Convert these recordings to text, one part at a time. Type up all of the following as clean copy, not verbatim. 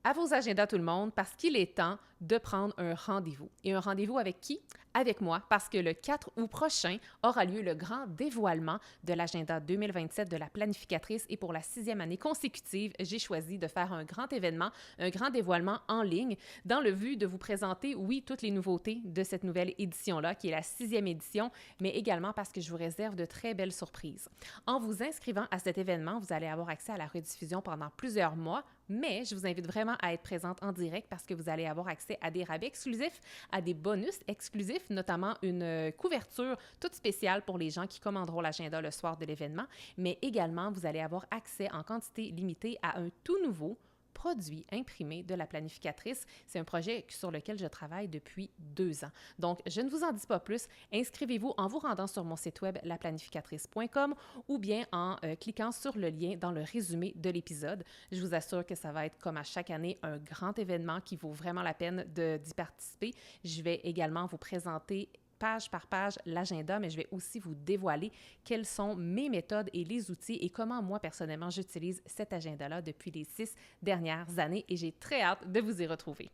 À vos agendas tout le monde, parce qu'il est temps de prendre un rendez-vous. Et un rendez-vous avec qui? Avec moi, parce que le 4 août prochain aura lieu le grand dévoilement de l'agenda 2027 de la planificatrice et pour la 6e année consécutive, j'ai choisi de faire un grand événement, un grand dévoilement en ligne dans le but de vous présenter, oui, toutes les nouveautés de cette nouvelle édition-là, qui est la 6e édition, mais également parce que je vous réserve de très belles surprises. En vous inscrivant à cet événement, vous allez avoir accès à la rediffusion pendant plusieurs mois, mais je vous invite vraiment à être présente en direct parce que vous allez avoir accès à des rabais exclusifs, à des bonus exclusifs, notamment une couverture toute spéciale pour les gens qui commanderont l'agenda le soir de l'événement, mais également vous allez avoir accès en quantité limitée à un tout nouveau produit imprimé de la planificatrice. C'est un projet sur lequel je travaille depuis 2 ans. Donc, je ne vous en dis pas plus. Inscrivez-vous en vous rendant sur mon site web laplanificatrice.com ou bien en cliquant sur le lien dans le résumé de l'épisode. Je vous assure que ça va être, comme à chaque année, un grand événement qui vaut vraiment la peine d'y participer. Je vais également vous présenter page par page l'agenda, mais je vais aussi vous dévoiler quelles sont mes méthodes et les outils et comment moi, personnellement, j'utilise cet agenda-là depuis les 6 dernières années et j'ai très hâte de vous y retrouver.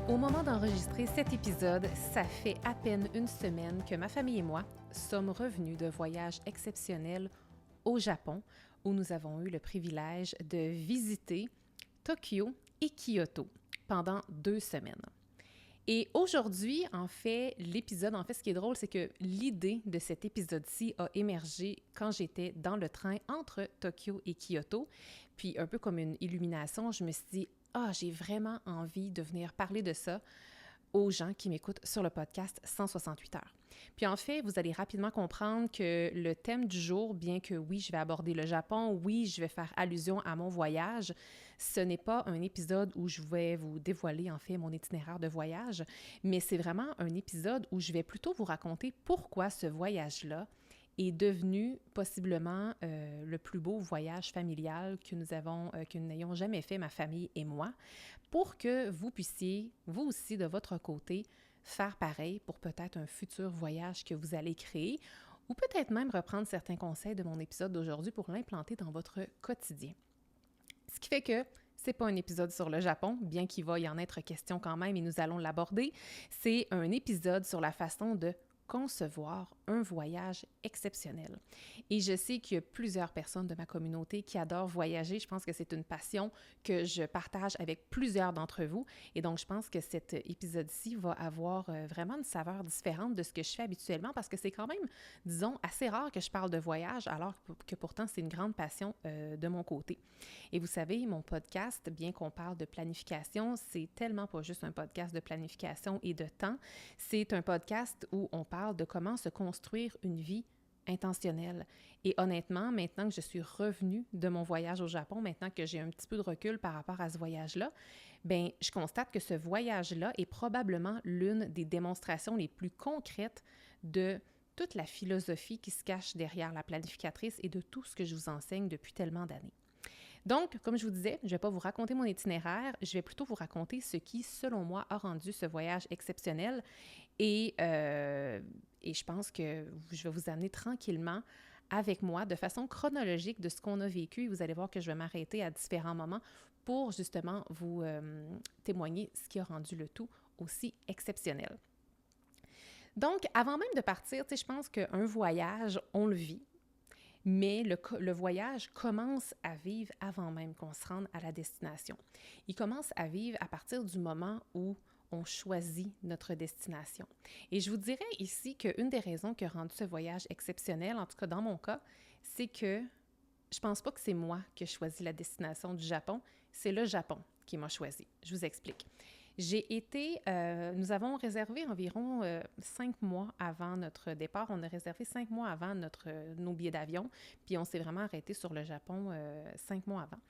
Au moment d'enregistrer cet épisode, ça fait à peine une semaine que ma famille et moi sommes revenus de voyages exceptionnels au Japon, où nous avons eu le privilège de visiter Tokyo et Kyoto pendant 2 semaines. Et aujourd'hui, ce qui est drôle, c'est que l'idée de cet épisode-ci a émergé quand j'étais dans le train entre Tokyo et Kyoto. Puis, un peu comme une illumination, je me suis dit « Ah, j'ai vraiment envie de venir parler de ça aux gens qui m'écoutent sur le podcast 168 heures. » Puis en fait, vous allez rapidement comprendre que le thème du jour, bien que oui, je vais aborder le Japon, oui, je vais faire allusion à mon voyage, ce n'est pas un épisode où je vais vous dévoiler en fait mon itinéraire de voyage, mais c'est vraiment un épisode où je vais plutôt vous raconter pourquoi ce voyage-là est devenu possiblement le plus beau voyage familial que nous n'ayons jamais fait, ma famille et moi, pour que vous puissiez, vous aussi, de votre côté, faire pareil pour peut-être un futur voyage que vous allez créer ou peut-être même reprendre certains conseils de mon épisode d'aujourd'hui pour l'implanter dans votre quotidien. Ce qui fait que c'est pas un épisode sur le Japon, bien qu'il va y en être question quand même et nous allons l'aborder. C'est un épisode sur la façon de concevoir un voyage exceptionnel. Et je sais qu'il y a plusieurs personnes de ma communauté qui adorent voyager. Je pense que c'est une passion que je partage avec plusieurs d'entre vous. Et donc, je pense que cet épisode-ci va avoir vraiment une saveur différente de ce que je fais habituellement parce que c'est quand même, disons, assez rare que je parle de voyage alors que pourtant, c'est une grande passion de mon côté. Et vous savez, mon podcast, bien qu'on parle de planification, c'est tellement pas juste un podcast de planification et de temps. C'est un podcast où on parle de comment se construire une vie intentionnelle. Et honnêtement, maintenant que je suis revenue de mon voyage au Japon, maintenant que j'ai un petit peu de recul par rapport à ce voyage-là, bien, je constate que ce voyage-là est probablement l'une des démonstrations les plus concrètes de toute la philosophie qui se cache derrière la planificatrice et de tout ce que je vous enseigne depuis tellement d'années. Donc, comme je vous disais, je ne vais pas vous raconter mon itinéraire, je vais plutôt vous raconter ce qui, selon moi, a rendu ce voyage exceptionnel et je pense que je vais vous amener tranquillement avec moi de façon chronologique de ce qu'on a vécu et vous allez voir que je vais m'arrêter à différents moments pour justement vous témoigner ce qui a rendu le tout aussi exceptionnel. Donc, avant même de partir, je pense qu'un voyage, on le vit. Mais le voyage commence à vivre avant même qu'on se rende à la destination. Il commence à vivre à partir du moment où on choisit notre destination. Et je vous dirais ici qu'une des raisons qui a rendu ce voyage exceptionnel, en tout cas dans mon cas, c'est que je pense pas que c'est moi qui ai choisi la destination du Japon, c'est le Japon qui m'a choisi. Je vous explique. Nous avons réservé environ 5 mois avant notre départ. On a réservé 5 mois avant nos billets d'avion, puis on s'est vraiment arrêté sur le Japon 5 mois avant.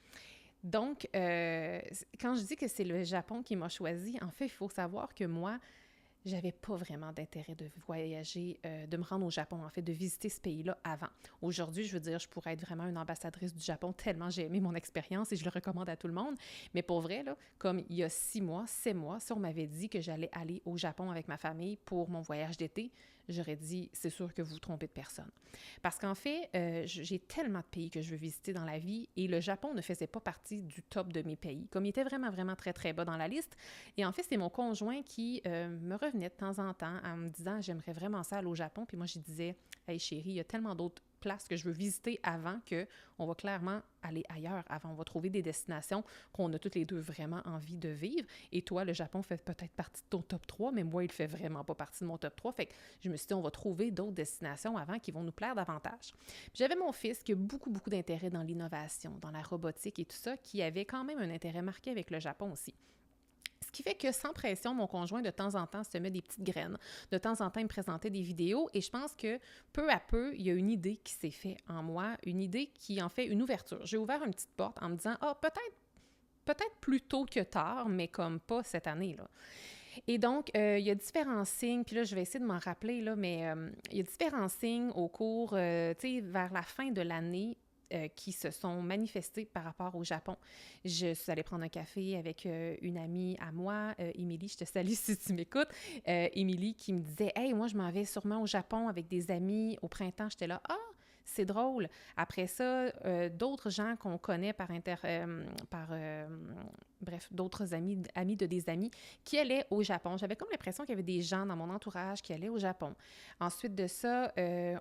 Donc, quand je dis que c'est le Japon qui m'a choisi, en fait, il faut savoir que moi, j'avais pas vraiment d'intérêt de voyager, de me rendre au Japon, en fait, de visiter ce pays-là avant. Aujourd'hui, je veux dire, je pourrais être vraiment une ambassadrice du Japon tellement j'ai aimé mon expérience et je le recommande à tout le monde. Mais pour vrai, là, comme il y a 6 mois, 7 mois, si on m'avait dit que j'allais aller au Japon avec ma famille pour mon voyage d'été, j'aurais dit, c'est sûr que vous vous trompez de personne. Parce qu'en fait, j'ai tellement de pays que je veux visiter dans la vie et le Japon ne faisait pas partie du top de mes pays. Comme il était vraiment, vraiment très, très bas dans la liste. Et en fait, c'est mon conjoint qui me revenait de temps en temps en me disant, j'aimerais vraiment ça aller au Japon. Puis moi, je disais, hey chérie, il y a tellement d'autres places que je veux visiter avant qu'on va clairement aller ailleurs. Avant, on va trouver des destinations qu'on a toutes les deux vraiment envie de vivre. Et toi, le Japon fait peut-être partie de ton top 3, mais moi, il fait vraiment pas partie de mon top 3. Fait que je me suis dit, on va trouver d'autres destinations avant qui vont nous plaire davantage. Puis j'avais mon fils qui a beaucoup, beaucoup d'intérêt dans l'innovation, dans la robotique et tout ça, qui avait quand même un intérêt marqué avec le Japon aussi. Ce qui fait que sans pression, mon conjoint, de temps en temps, se met des petites graines. De temps en temps, il me présentait des vidéos et je pense que peu à peu, il y a une idée qui s'est faite en moi, une idée qui en fait une ouverture. J'ai ouvert une petite porte en me disant « Ah, peut-être plus tôt que tard, mais comme pas cette année, là. » Et donc, il y a différents signes, puis là, je vais essayer de m'en rappeler, là, mais il y a différents signes au cours, tu sais, vers la fin de l'année, qui se sont manifestés par rapport au Japon. Je suis allée prendre un café avec une amie à moi, Émilie, je te salue si tu m'écoutes. Émilie qui me disait « Hey, moi, je m'en vais sûrement au Japon avec des amis au printemps. » J'étais là « Ah! » C'est drôle. Après ça, d'autres gens qu'on connaît bref, d'autres amis de des amis qui allaient au Japon. J'avais comme l'impression qu'il y avait des gens dans mon entourage qui allaient au Japon. Ensuite de ça,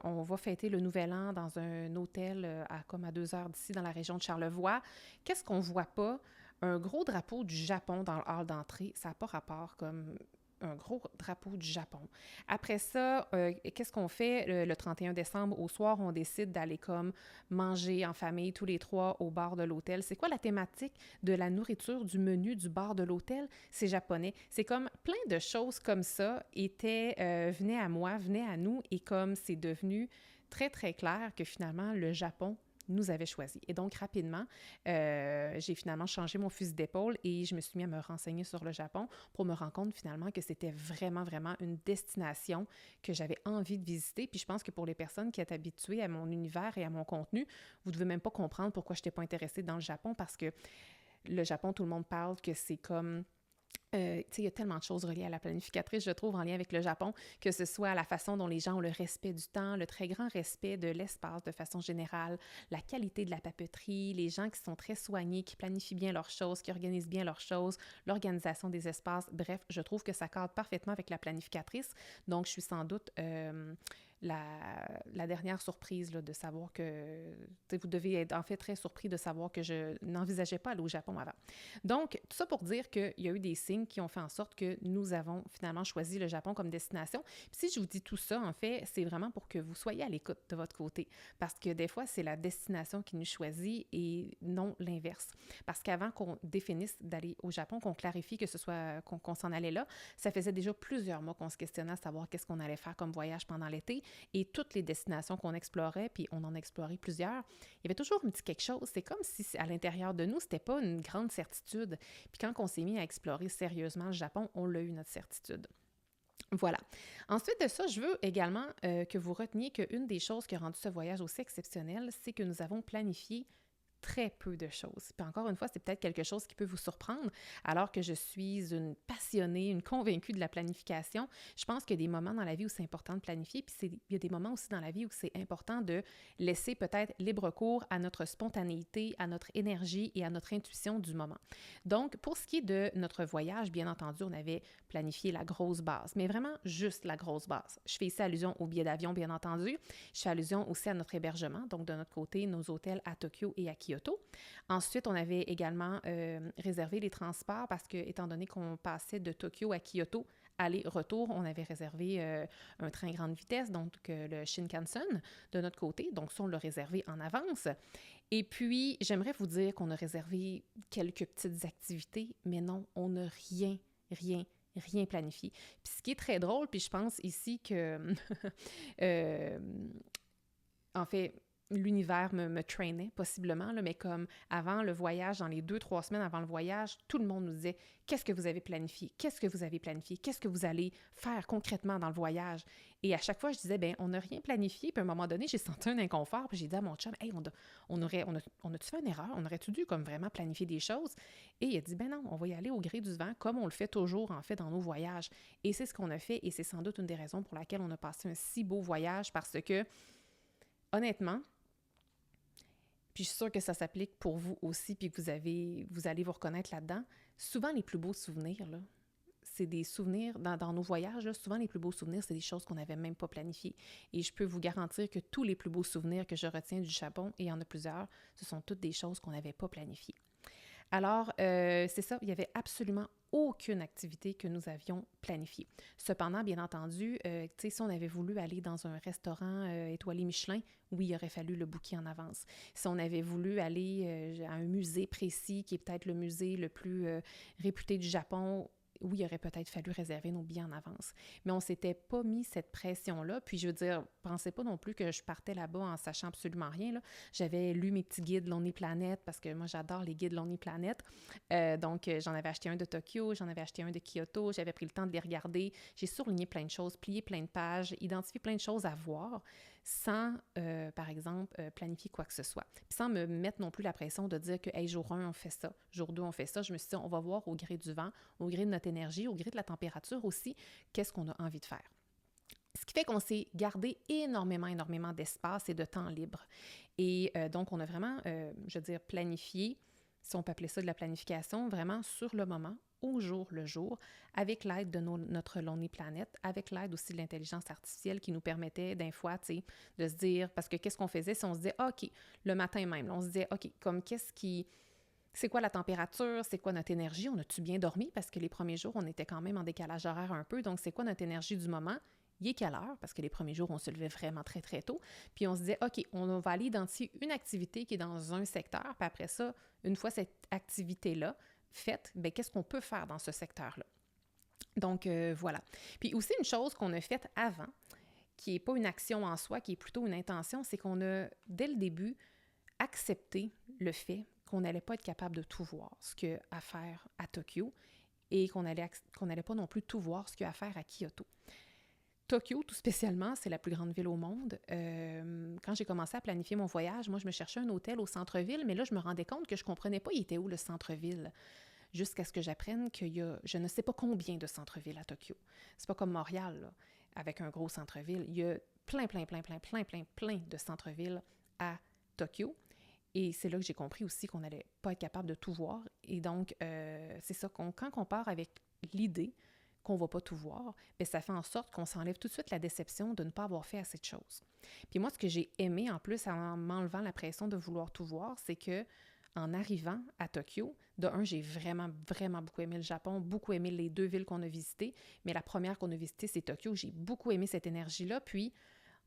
on va fêter le Nouvel An dans un hôtel comme à 2 heures d'ici, dans la région de Charlevoix. Qu'est-ce qu'on voit pas? Un gros drapeau du Japon dans le hall d'entrée. Ça n'a pas rapport comme un gros drapeau du Japon. Après ça, qu'est-ce qu'on fait le 31 décembre? Au soir, on décide d'aller comme manger en famille, tous les trois, au bar de l'hôtel. C'est quoi la thématique de la nourriture, du menu du bar de l'hôtel? C'est japonais. C'est comme plein de choses comme ça venaient à moi, venaient à nous, et comme c'est devenu très, très clair que finalement, le Japon nous avait choisi. Et donc, rapidement, j'ai finalement changé mon fusil d'épaule et je me suis mis à me renseigner sur le Japon pour me rendre compte finalement que c'était vraiment, vraiment une destination que j'avais envie de visiter. Puis je pense que pour les personnes qui sont habituées à mon univers et à mon contenu, vous ne devez même pas comprendre pourquoi je n'étais pas intéressée dans le Japon, parce que le Japon, tout le monde parle que c'est comme... tu sais, il y a tellement de choses reliées à la planificatrice, je trouve, en lien avec le Japon, que ce soit la façon dont les gens ont le respect du temps, le très grand respect de l'espace de façon générale, la qualité de la papeterie, les gens qui sont très soignés, qui planifient bien leurs choses, qui organisent bien leurs choses, l'organisation des espaces. Bref, je trouve que ça cadre parfaitement avec la planificatrice. Donc, je suis sans doute... la dernière surprise là, de savoir que vous devez être en fait très surpris de savoir que je n'envisageais pas aller au Japon avant. Donc, tout ça pour dire qu'il y a eu des signes qui ont fait en sorte que nous avons finalement choisi le Japon comme destination. Puis si je vous dis tout ça, en fait, c'est vraiment pour que vous soyez à l'écoute de votre côté. Parce que des fois, c'est la destination qui nous choisit et non l'inverse. Parce qu'avant qu'on définisse d'aller au Japon, qu'on clarifie que ce soit qu'on s'en allait là, ça faisait déjà plusieurs mois qu'on se questionnait à savoir qu'est-ce qu'on allait faire comme voyage pendant l'été. Et toutes les destinations qu'on explorait, puis on en a exploré plusieurs, il y avait toujours un petit quelque chose. C'est comme si à l'intérieur de nous, c'était pas une grande certitude. Puis quand on s'est mis à explorer sérieusement le Japon, on l'a eu, notre certitude. Voilà. Ensuite de ça, je veux également que vous reteniez qu'une des choses qui a rendu ce voyage aussi exceptionnel, c'est que nous avons planifié très peu de choses. Puis encore une fois, c'est peut-être quelque chose qui peut vous surprendre, alors que je suis une passionnée, une convaincue de la planification. Je pense qu'il y a des moments dans la vie où c'est important de planifier, puis il y a des moments aussi dans la vie où c'est important de laisser peut-être libre cours à notre spontanéité, à notre énergie et à notre intuition du moment. Donc, pour ce qui est de notre voyage, bien entendu, on avait planifié la grosse base, mais vraiment juste la grosse base. Je fais ici allusion au billet d'avion, bien entendu. Je fais allusion aussi à notre hébergement, donc de notre côté, nos hôtels à Tokyo et à Kyoto. Ensuite, on avait également réservé les transports parce que, étant donné qu'on passait de Tokyo à Kyoto, aller-retour, on avait réservé un train grande vitesse, donc le Shinkansen de notre côté. Donc ça, on l'a réservé en avance. Et puis, j'aimerais vous dire qu'on a réservé quelques petites activités, mais non, on n'a rien planifié. Puis ce qui est très drôle, puis je pense ici que... en fait... l'univers me traînait possiblement, là, mais comme avant le voyage, dans les 2-3 semaines avant le voyage, tout le monde nous disait « Qu'est-ce que vous avez planifié? Qu'est-ce que vous avez planifié? Qu'est-ce que vous allez faire concrètement dans le voyage? » Et à chaque fois, je disais « Ben, on n'a rien planifié. » Puis à un moment donné, j'ai senti un inconfort, puis j'ai dit à mon chum « Hey, on a-tu fait une erreur? On aurait-tu dû comme vraiment planifier des choses? » Et il a dit « Ben non, on va y aller au gré du vent, comme on le fait toujours, en fait, dans nos voyages. » Et c'est ce qu'on a fait, et c'est sans doute une des raisons pour laquelle on a passé un si beau voyage, parce que, honnêtement, puis je suis sûre que ça s'applique pour vous aussi, puis que vous allez vous reconnaître là-dedans. Souvent, les plus beaux souvenirs, là, c'est des souvenirs, dans nos voyages, là, souvent les plus beaux souvenirs, c'est des choses qu'on n'avait même pas planifiées. Et je peux vous garantir que tous les plus beaux souvenirs que je retiens du Japon, et il y en a plusieurs, ce sont toutes des choses qu'on n'avait pas planifiées. Alors, c'est ça, il n'y avait absolument aucune activité que nous avions planifiée. Cependant, bien entendu, tu sais, si on avait voulu aller dans un restaurant étoilé Michelin, oui, il aurait fallu le booker en avance. Si on avait voulu aller à un musée précis, qui est peut-être le musée le plus réputé du Japon, oui, il aurait peut-être fallu réserver nos billets en avance. Mais on ne s'était pas mis cette pression-là. Puis je veux dire, pensez pas non plus que je partais là-bas en sachant absolument rien, là. J'avais lu mes petits guides Lonely Planet, parce que moi, j'adore les guides Lonely Planet. Donc, j'en avais acheté un de Tokyo, j'en avais acheté un de Kyoto. J'avais pris le temps de les regarder. J'ai surligné plein de choses, plié plein de pages, identifié plein de choses à voir, sans, par exemple, planifier quoi que ce soit. Puis sans me mettre non plus la pression de dire que, hey, jour 1, on fait ça, jour 2, on fait ça. Je me suis dit, on va voir au gré du vent, au gré de notre énergie, au gré de la température aussi, qu'est-ce qu'on a envie de faire. Ce qui fait qu'on s'est gardé énormément d'espace et de temps libre. Et donc, on a vraiment, je veux dire, planifié, si on peut appeler ça de la planification, vraiment sur le moment, au jour le jour, avec l'aide de notre Lonely Planet, avec l'aide aussi de l'intelligence artificielle qui nous permettait d'un fois, tu sais, de se dire, parce que qu'est-ce qu'on faisait si on se disait, OK, le matin même, on se disait, OK, comme c'est quoi la température? C'est quoi notre énergie? On a-tu bien dormi? Parce que les premiers jours, on était quand même en décalage horaire un peu. Donc, c'est quoi notre énergie du moment? Il est quelle heure? Parce que les premiers jours, on se levait vraiment très tôt. Puis, on se disait, OK, on va aller identifier une activité qui est dans un secteur. Puis après ça, une fois cette activité-là faite, bien, qu'est-ce qu'on peut faire dans ce secteur-là? Donc, voilà. Puis aussi, une chose qu'on a faite avant, qui n'est pas une action en soi, qui est plutôt une intention, c'est qu'on a, dès le début, accepté le fait qu'on n'allait pas être capable de tout voir ce qu'il y a à faire à Tokyo et qu'on n'allait pas non plus tout voir ce qu'il y a à faire à Kyoto. Tokyo, tout spécialement, c'est la plus grande ville au monde. Quand j'ai commencé à planifier mon voyage, moi, je me cherchais un hôtel au centre-ville, mais là, je me rendais compte que je ne comprenais pas il était où le centre-ville, jusqu'à ce que j'apprenne qu'il y a je ne sais pas combien de centres-villes à Tokyo. C'est pas comme Montréal, là, avec un gros centre-ville. Il y a plein de centres-villes à Tokyo. Et c'est là que j'ai compris aussi qu'on n'allait pas être capable de tout voir. Et donc, c'est ça, quand on part avec l'idée qu'on ne va pas tout voir, bien, ça fait en sorte qu'on s'enlève tout de suite la déception de ne pas avoir fait assez de choses. Puis moi, ce que j'ai aimé, en plus, en m'enlevant la pression de vouloir tout voir, c'est que en arrivant à Tokyo, de un, j'ai vraiment beaucoup aimé le Japon, beaucoup aimé les 2 villes qu'on a visitées, mais la première qu'on a visitée, c'est Tokyo. J'ai beaucoup aimé cette énergie-là, puis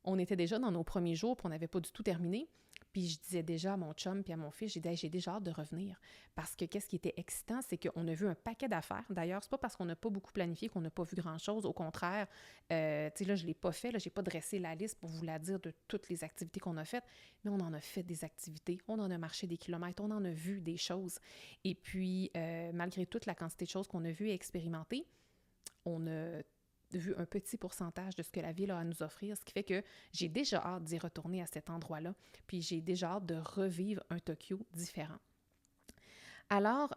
on était déjà dans nos premiers jours, puis on n'avait pas du tout terminé. Puis je disais déjà à mon chum puis à mon fils, j'ai dit, hey, j'ai déjà hâte de revenir. Parce que qu'est-ce qui était excitant, c'est qu'on a vu un paquet d'affaires. D'ailleurs, c'est pas parce qu'on n'a pas beaucoup planifié qu'on n'a pas vu grand-chose. Au contraire, tu sais, là, je l'ai pas fait. Là, j'ai pas dressé la liste pour vous la dire de toutes les activités qu'on a faites. Mais on en a fait des activités. On en a marché des kilomètres. On en a vu des choses. Et puis, malgré toute la quantité de choses qu'on a vues et expérimentées, on a vu un petit pourcentage de ce que la ville a à nous offrir, ce qui fait que j'ai déjà hâte d'y retourner à cet endroit-là, puis j'ai déjà hâte de revivre un Tokyo différent. Alors,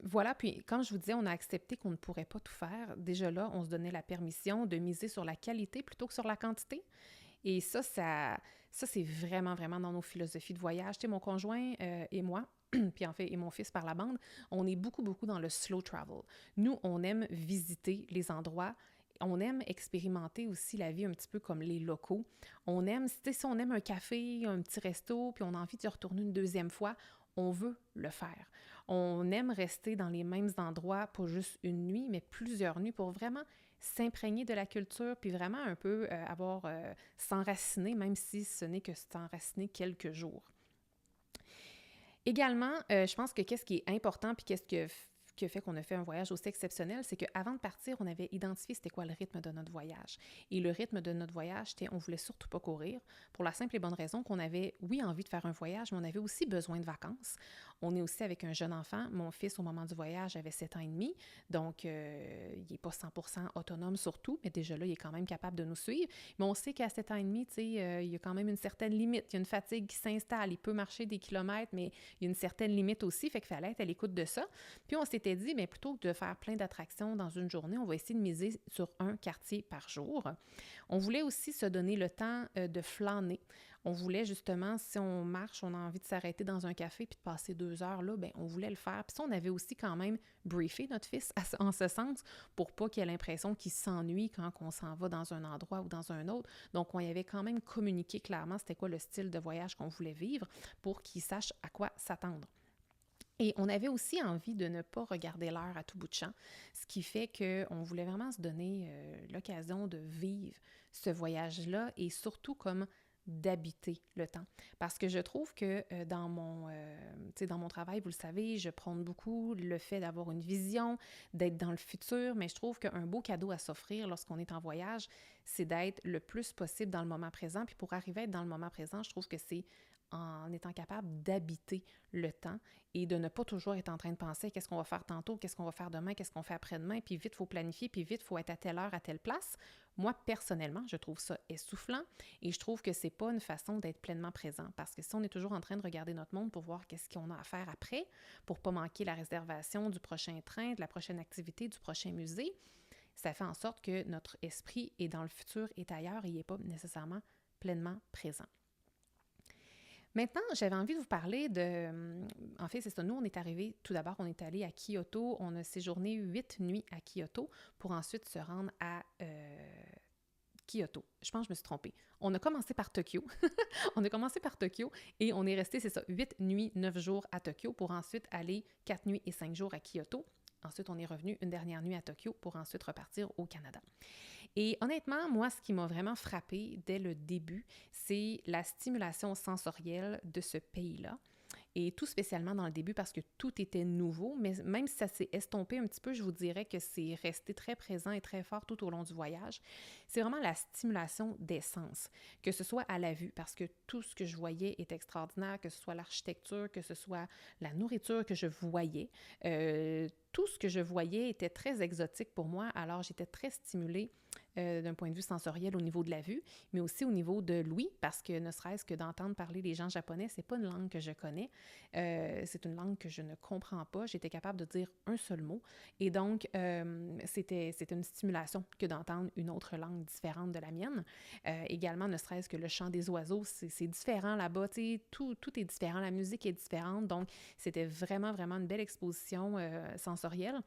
voilà, puis quand je vous disais, on a accepté qu'on ne pourrait pas tout faire, déjà là, on se donnait la permission de miser sur la qualité plutôt que sur la quantité. Et ça c'est vraiment dans nos philosophies de voyage. Tu sais, mon conjoint et moi, puis en fait, et mon fils par la bande, on est beaucoup dans le slow travel. Nous, on aime visiter les endroits, on aime expérimenter aussi la vie un petit peu comme les locaux. On aime, tu sais, si on aime un café, un petit resto, puis on a envie d'y retourner une deuxième fois, on veut le faire. On aime rester dans les mêmes endroits, pas juste une nuit, mais plusieurs nuits pour vraiment s'imprégner de la culture, puis vraiment un peu s'enraciner, même si ce n'est que s'enraciner quelques jours. Également, je pense que qu'est-ce qui est important, puis qui a fait qu'on a fait un voyage aussi exceptionnel, c'est qu'avant de partir, on avait identifié c'était quoi le rythme de notre voyage. Et le rythme de notre voyage, c'était on voulait surtout pas courir, pour la simple et bonne raison qu'on avait, oui, envie de faire un voyage, mais on avait aussi besoin de vacances. On est aussi avec un jeune enfant. Mon fils, au moment du voyage, avait 7 ans et demi, donc il n'est pas 100% autonome surtout, mais déjà là, il est quand même capable de nous suivre. Mais on sait qu'à 7 ans et demi, il y a quand même une certaine limite. Il y a une fatigue qui s'installe. Il peut marcher des kilomètres, mais il y a une certaine limite aussi, fait qu'il fallait être à l'écoute de ça. Puis on s'était dit, bien, plutôt que de faire plein d'attractions dans une journée, on va essayer de miser sur un quartier par jour. On voulait aussi se donner le temps de flâner. On voulait justement, si on marche, on a envie de s'arrêter dans un café puis de passer 2 heures là, bien, on voulait le faire. Puis ça, on avait aussi quand même briefé notre fils en ce sens pour pas qu'il ait l'impression qu'il s'ennuie quand on s'en va dans un endroit ou dans un autre. Donc, on y avait quand même communiqué clairement c'était quoi le style de voyage qu'on voulait vivre pour qu'il sache à quoi s'attendre. Et on avait aussi envie de ne pas regarder l'heure à tout bout de champ, ce qui fait qu'on voulait vraiment se donner l'occasion de vivre ce voyage-là et surtout comme d'habiter le temps. Parce que je trouve que dans mon travail, vous le savez, je prône beaucoup le fait d'avoir une vision, d'être dans le futur, mais je trouve qu'un beau cadeau à s'offrir lorsqu'on est en voyage, c'est d'être le plus possible dans le moment présent. Puis pour arriver à être dans le moment présent, je trouve que c'est en étant capable d'habiter le temps et de ne pas toujours être en train de penser qu'est-ce qu'on va faire tantôt, qu'est-ce qu'on va faire demain, qu'est-ce qu'on fait après-demain, puis vite, il faut planifier, puis vite, il faut être à telle heure, à telle place. Moi, personnellement, je trouve ça essoufflant et je trouve que c'est pas une façon d'être pleinement présent parce que si on est toujours en train de regarder notre monde pour voir qu'est-ce qu'on a à faire après, pour pas manquer la réservation du prochain train, de la prochaine activité, du prochain musée, ça fait en sorte que notre esprit est dans le futur, est ailleurs et il n'est pas nécessairement pleinement présent. Maintenant, j'avais envie de vous parler de... En fait, c'est ça, nous, on est arrivés, tout d'abord, on est allé à Kyoto, on a séjourné 8 nuits à Kyoto pour ensuite se rendre à Kyoto. Je pense que je me suis trompée. On a commencé par Tokyo. On a commencé par Tokyo et on est resté, c'est ça, 8 nuits, 9 jours à Tokyo pour ensuite aller 4 nuits et 5 jours à Kyoto. Ensuite, on est revenu une dernière nuit à Tokyo pour ensuite repartir au Canada. Et honnêtement, moi, ce qui m'a vraiment frappée dès le début, c'est la stimulation sensorielle de ce pays-là. Et tout spécialement dans le début parce que tout était nouveau, mais même si ça s'est estompé un petit peu, je vous dirais que c'est resté très présent et très fort tout au long du voyage. C'est vraiment la stimulation des sens, que ce soit à la vue, parce que tout ce que je voyais est extraordinaire, que ce soit l'architecture, que ce soit la nourriture que je voyais. Tout ce que je voyais était très exotique pour moi, alors j'étais très stimulée d'un point de vue sensoriel au niveau de la vue, mais aussi au niveau de l'ouïe, parce que ne serait-ce que d'entendre parler les gens japonais, c'est pas une langue que je connais, c'est une langue que je ne comprends pas, j'étais capable de dire un seul mot, et donc c'était une stimulation que d'entendre une autre langue différente de la mienne. Également, ne serait-ce que le chant des oiseaux, c'est différent là-bas, tu sais, tout est différent, la musique est différente, donc c'était vraiment, vraiment une belle exposition sensorielle.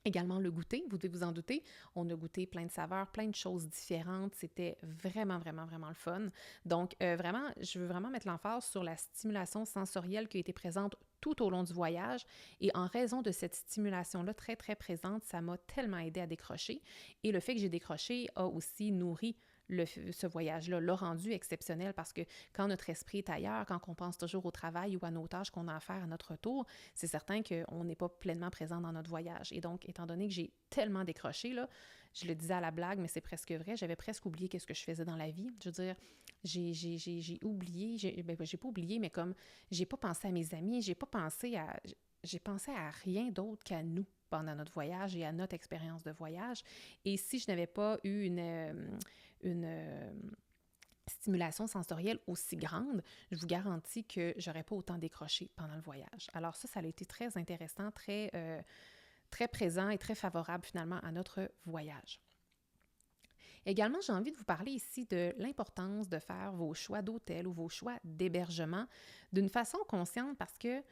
Également le goûter, vous devez vous en douter, on a goûté plein de saveurs, plein de choses différentes, c'était vraiment, vraiment, vraiment le fun. Donc vraiment, je veux vraiment mettre l'emphase sur la stimulation sensorielle qui a été présente tout au long du voyage et en raison de cette stimulation-là très, très présente, ça m'a tellement aidé à décrocher et le fait que j'ai décroché a aussi nourri ce voyage-là, l'a rendu exceptionnel parce que quand notre esprit est ailleurs, quand on pense toujours au travail ou à nos tâches qu'on a à faire à notre tour, c'est certain qu'on n'est pas pleinement présent dans notre voyage. Et donc, étant donné que j'ai tellement décroché, là, je le disais à la blague, mais c'est presque vrai, j'avais presque oublié qu'est-ce que je faisais dans la vie. Je veux dire, j'ai oublié, j'ai pas oublié, mais comme j'ai pas pensé à mes amis, j'ai pensé à rien d'autre qu'à nous pendant notre voyage et à notre expérience de voyage. Et si je n'avais pas eu une stimulation sensorielle aussi grande, je vous garantis que j'aurais pas autant décroché pendant le voyage. Alors ça a été très intéressant, très présent et très favorable finalement à notre voyage. Également, j'ai envie de vous parler ici de l'importance de faire vos choix d'hôtel ou vos choix d'hébergement d'une façon consciente parce que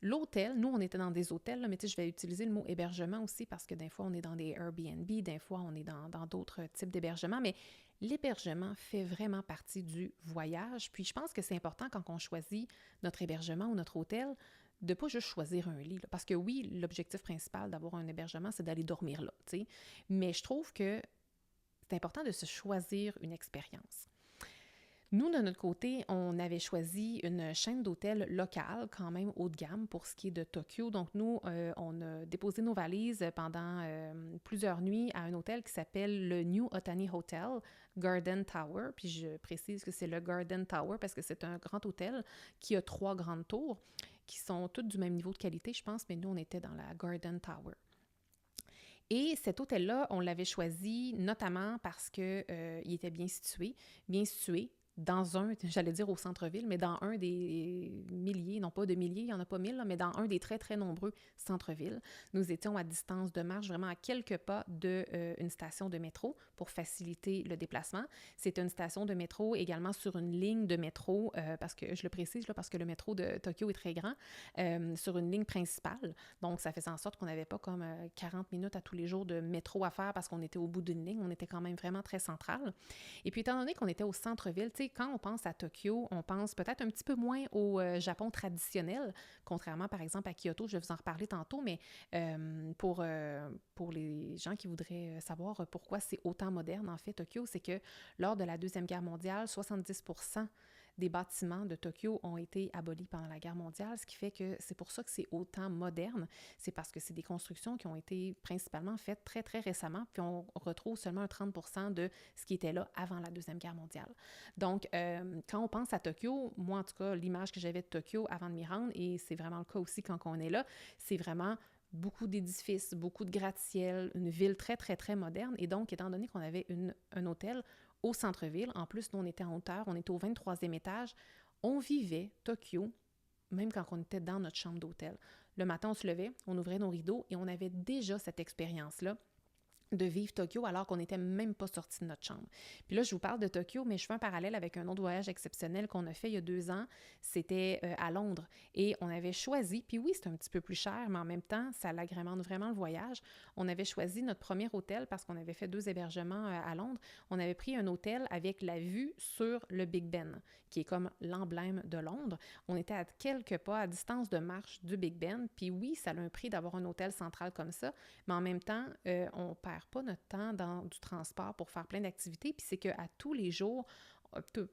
l'hôtel, nous, on était dans des hôtels, là, mais tu sais, je vais utiliser le mot hébergement aussi parce que des fois, on est dans des Airbnb, des fois, on est dans d'autres types d'hébergement, mais l'hébergement fait vraiment partie du voyage. Puis, je pense que c'est important quand on choisit notre hébergement ou notre hôtel de ne pas juste choisir un lit. Là, parce que oui, l'objectif principal d'avoir un hébergement, c'est d'aller dormir là, tu sais. Mais je trouve que c'est important de se choisir une expérience. Nous, de notre côté, on avait choisi une chaîne d'hôtels locale, quand même haut de gamme pour ce qui est de Tokyo. Donc, nous, on a déposé nos valises pendant plusieurs nuits à un hôtel qui s'appelle le New Otani Hotel Garden Tower. Puis, je précise que c'est le Garden Tower parce que c'est un grand hôtel qui a 3 grandes tours qui sont toutes du même niveau de qualité, je pense, mais nous, on était dans la Garden Tower. Et cet hôtel-là, on l'avait choisi notamment parce qu'il était bien situé dans un, j'allais dire au centre-ville, mais dans un des milliers, non pas de milliers, il n'y en a pas 1000, là, mais dans un des très, très nombreux centres-villes. Nous étions à distance de marche, vraiment à quelques pas d'une station de métro pour faciliter le déplacement. C'est une station de métro également sur une ligne de métro, parce que je le précise, là, parce que le métro de Tokyo est très grand, sur une ligne principale. Donc, ça faisait en sorte qu'on n'avait pas comme 40 minutes à tous les jours de métro à faire parce qu'on était au bout d'une ligne. On était quand même vraiment très central. Et puis, étant donné qu'on était au centre-ville, tu sais, quand on pense à Tokyo, on pense peut-être un petit peu moins au Japon traditionnel, contrairement, par exemple, à Kyoto. Je vais vous en reparler tantôt, mais pour les gens qui voudraient savoir pourquoi c'est autant moderne, en fait, Tokyo, c'est que lors de la Deuxième Guerre mondiale, 70% des bâtiments de Tokyo ont été abolis pendant la guerre mondiale, ce qui fait que c'est pour ça que c'est autant moderne. C'est parce que c'est des constructions qui ont été principalement faites très, très récemment, puis on retrouve seulement un 30% de ce qui était là avant la Deuxième Guerre mondiale. Donc, quand on pense à Tokyo, moi, en tout cas, l'image que j'avais de Tokyo avant de m'y rendre, et c'est vraiment le cas aussi quand on est là, c'est vraiment beaucoup d'édifices, beaucoup de gratte-ciel, une ville très, très, très moderne. Et donc, étant donné qu'on avait un hôtel au centre-ville, en plus, nous, on était en hauteur, on était au 23e étage, on vivait Tokyo, même quand on était dans notre chambre d'hôtel. Le matin, on se levait, on ouvrait nos rideaux et on avait déjà cette expérience-là de vivre Tokyo alors qu'on n'était même pas sorti de notre chambre. Puis là, je vous parle de Tokyo, mais je fais un parallèle avec un autre voyage exceptionnel qu'on a fait il y a 2 ans. C'était à Londres et on avait choisi, puis oui, c'est un petit peu plus cher, mais en même temps, ça l'agrémente vraiment le voyage. On avait choisi notre premier hôtel parce qu'on avait fait 2 hébergements à Londres. On avait pris un hôtel avec la vue sur le Big Ben, qui est comme l'emblème de Londres. On était à quelques pas, à distance de marche du Big Ben. Puis oui, ça a un prix d'avoir un hôtel central comme ça, mais en même temps, on perd pas notre temps dans du transport pour faire plein d'activités. Puis c'est qu'à tous les jours,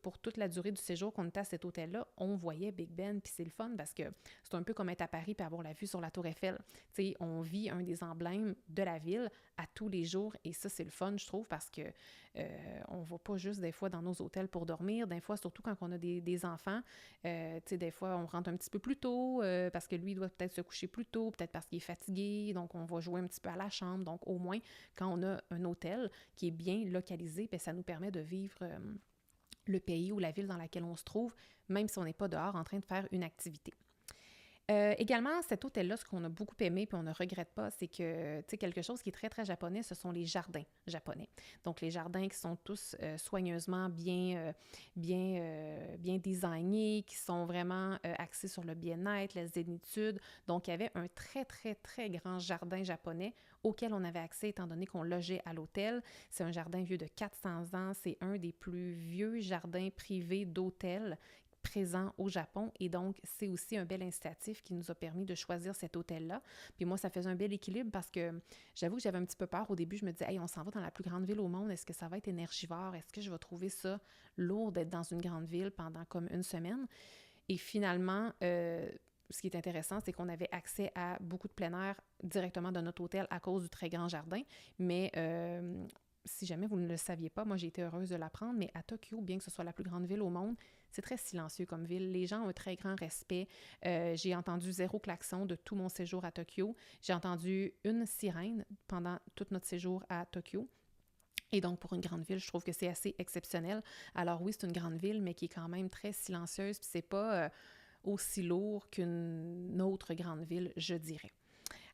pour toute la durée du séjour qu'on était à cet hôtel-là, on voyait Big Ben. Puis c'est le fun parce que c'est un peu comme être à Paris et avoir la vue sur la Tour Eiffel. Tu sais, on vit un des emblèmes de la ville à tous les jours et ça, c'est le fun, je trouve, parce que on va pas juste des fois dans nos hôtels pour dormir. Des fois, surtout quand on a des enfants, tu sais, des fois, on rentre un petit peu plus tôt parce que lui, il doit peut-être se coucher plus tôt, peut-être parce qu'il est fatigué. Donc, on va jouer un petit peu à la chambre. Donc, au moins, quand on a un hôtel qui est bien localisé, bien, ça nous permet de vivre le pays ou la ville dans laquelle on se trouve, même si on n'est pas dehors en train de faire une activité. Également, cet hôtel-là, ce qu'on a beaucoup aimé puis on ne regrette pas, c'est que, tu sais, quelque chose qui est très, très japonais, ce sont les jardins japonais. Donc, les jardins qui sont tous soigneusement bien designés, qui sont vraiment axés sur le bien-être, la zénitude. Donc, il y avait un très, très, très grand jardin japonais auquel on avait accès étant donné qu'on logeait à l'hôtel. C'est un jardin vieux de 400 ans. C'est un des plus vieux jardins privés d'hôtels présent au Japon et donc c'est aussi un bel incitatif qui nous a permis de choisir cet hôtel-là. Puis moi, ça faisait un bel équilibre parce que j'avoue que j'avais un petit peu peur au début. Je me disais, hey, on s'en va dans la plus grande ville au monde. Est-ce que ça va être énergivore? Est-ce que je vais trouver ça lourd d'être dans une grande ville pendant comme une semaine? Et finalement, ce qui est intéressant, c'est qu'on avait accès à beaucoup de plein air directement de notre hôtel à cause du très grand jardin. Mais si jamais vous ne le saviez pas, moi j'ai été heureuse de l'apprendre, mais à Tokyo, bien que ce soit la plus grande ville au monde, c'est très silencieux comme ville. Les gens ont un très grand respect. J'ai entendu 0 klaxon de tout mon séjour à Tokyo. J'ai entendu une sirène pendant tout notre séjour à Tokyo. Et donc, pour une grande ville, je trouve que c'est assez exceptionnel. Alors oui, c'est une grande ville, mais qui est quand même très silencieuse, puis c'est pas aussi lourd qu'une autre grande ville, je dirais.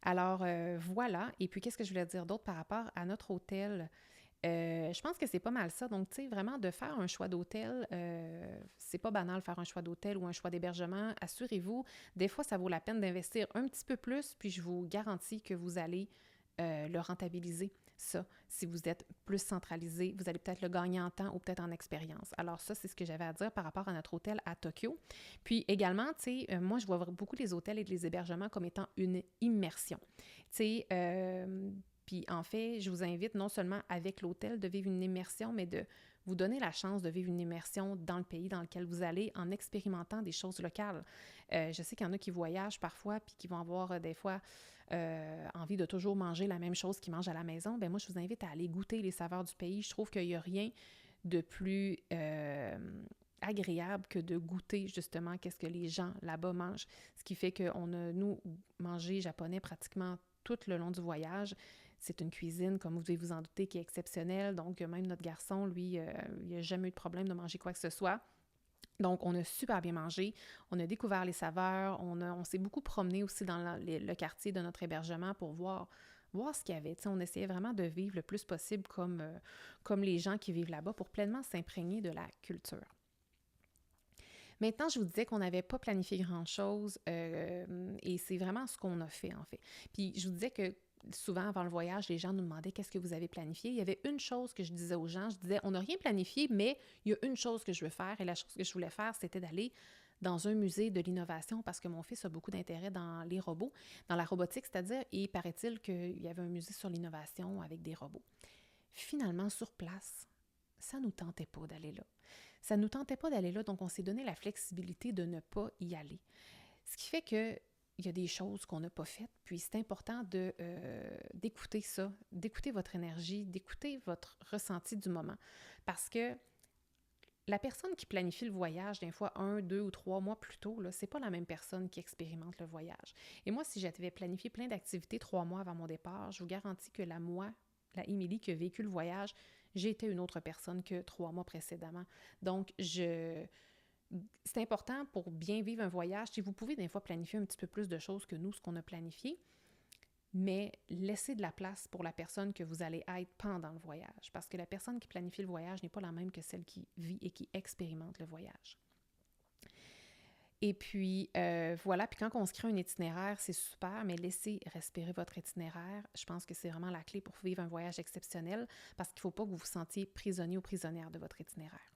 Alors, voilà. Et puis, qu'est-ce que je voulais dire d'autre par rapport à notre hôtel? Je pense que c'est pas mal ça. Donc, tu sais, vraiment de faire un choix d'hôtel, c'est pas banal faire un choix d'hôtel ou un choix d'hébergement. Assurez-vous, des fois, ça vaut la peine d'investir un petit peu plus, puis je vous garantis que vous allez le rentabiliser. Ça, si vous êtes plus centralisé, vous allez peut-être le gagner en temps ou peut-être en expérience. Alors ça, c'est ce que j'avais à dire par rapport à notre hôtel à Tokyo. Puis également, tu sais, moi, je vois beaucoup les hôtels et les hébergements comme étant une immersion. Tu sais, puis en fait, je vous invite non seulement avec l'hôtel de vivre une immersion, mais de vous donner la chance de vivre une immersion dans le pays dans lequel vous allez en expérimentant des choses locales. Je sais qu'il y en a qui voyagent parfois puis qui vont avoir des fois envie de toujours manger la même chose qu'ils mangent à la maison. Bien, moi, je vous invite à aller goûter les saveurs du pays. Je trouve qu'il n'y a rien de plus agréable que de goûter justement qu'est-ce que les gens là-bas mangent. Ce qui fait qu'on a, nous, mangé japonais pratiquement tout le long du voyage. C'est une cuisine, comme vous devez vous en douter, qui est exceptionnelle. Donc, même notre garçon, lui, il n'a jamais eu de problème de manger quoi que ce soit. Donc, on a super bien mangé, on a découvert les saveurs, on s'est beaucoup promené aussi dans le quartier de notre hébergement pour voir ce qu'il y avait. T'sais, on essayait vraiment de vivre le plus possible comme les gens qui vivent là-bas pour pleinement s'imprégner de la culture. Maintenant, je vous disais qu'on n'avait pas planifié grand-chose et c'est vraiment ce qu'on a fait, en fait. Puis, je vous disais que souvent, avant le voyage, les gens nous demandaient qu'est-ce que vous avez planifié. Il y avait une chose que je disais aux gens, je disais, on n'a rien planifié, mais il y a une chose que je veux faire et la chose que je voulais faire, c'était d'aller dans un musée de l'innovation parce que mon fils a beaucoup d'intérêt dans les robots, dans la robotique, c'est-à-dire, et paraît-il qu'il y avait un musée sur l'innovation avec des robots. Finalement, sur place, ça ne nous tentait pas d'aller là. Ça ne nous tentait pas d'aller là, donc on s'est donné la flexibilité de ne pas y aller. Ce qui fait que il y a des choses qu'on n'a pas faites, puis c'est important d'écouter ça, d'écouter votre énergie, d'écouter votre ressenti du moment. Parce que la personne qui planifie le voyage, des fois 1, 2 ou 3 mois plus tôt, là, c'est pas la même personne qui expérimente le voyage. Et moi, si j'avais planifié plein d'activités 3 mois avant mon départ, je vous garantis que la Émilie qui a vécu le voyage, j'étais une autre personne que 3 mois précédemment. Donc, c'est important pour bien vivre un voyage. Si vous pouvez des fois planifier un petit peu plus de choses que nous, ce qu'on a planifié, mais laissez de la place pour la personne que vous allez être pendant le voyage. Parce que la personne qui planifie le voyage n'est pas la même que celle qui vit et qui expérimente le voyage. Et puis, voilà, puis quand on se crée un itinéraire, c'est super, mais laissez respirer votre itinéraire. Je pense que c'est vraiment la clé pour vivre un voyage exceptionnel parce qu'il ne faut pas que vous vous sentiez prisonnier ou prisonnière de votre itinéraire.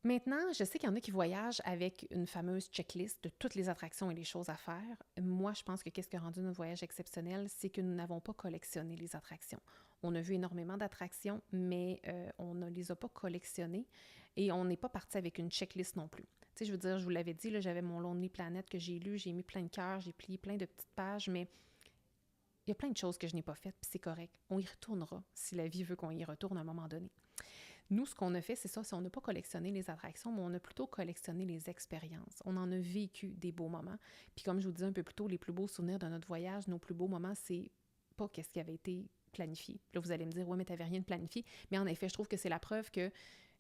Maintenant, je sais qu'il y en a qui voyagent avec une fameuse checklist de toutes les attractions et les choses à faire. Moi, je pense que qu'est-ce qui a rendu notre voyage exceptionnel, c'est que nous n'avons pas collectionné les attractions. On a vu énormément d'attractions, mais on ne les a pas collectionnées et on n'est pas parti avec une checklist non plus. Tu sais, je veux dire, je vous l'avais dit, là, j'avais mon Lonely Planet que j'ai lu, j'ai mis plein de cœurs, j'ai plié plein de petites pages, mais il y a plein de choses que je n'ai pas faites, puis c'est correct. On y retournera si la vie veut qu'on y retourne à un moment donné. Nous, ce qu'on a fait, c'est ça, on n'a pas collectionné les attractions, mais on a plutôt collectionné les expériences. On en a vécu des beaux moments. Puis comme je vous disais un peu plus tôt, les plus beaux souvenirs de notre voyage, nos plus beaux moments, c'est pas qu'est-ce qui avait été planifié. Là, vous allez me dire, oui, mais tu n'avais rien de planifié. Mais en effet, je trouve que c'est la preuve que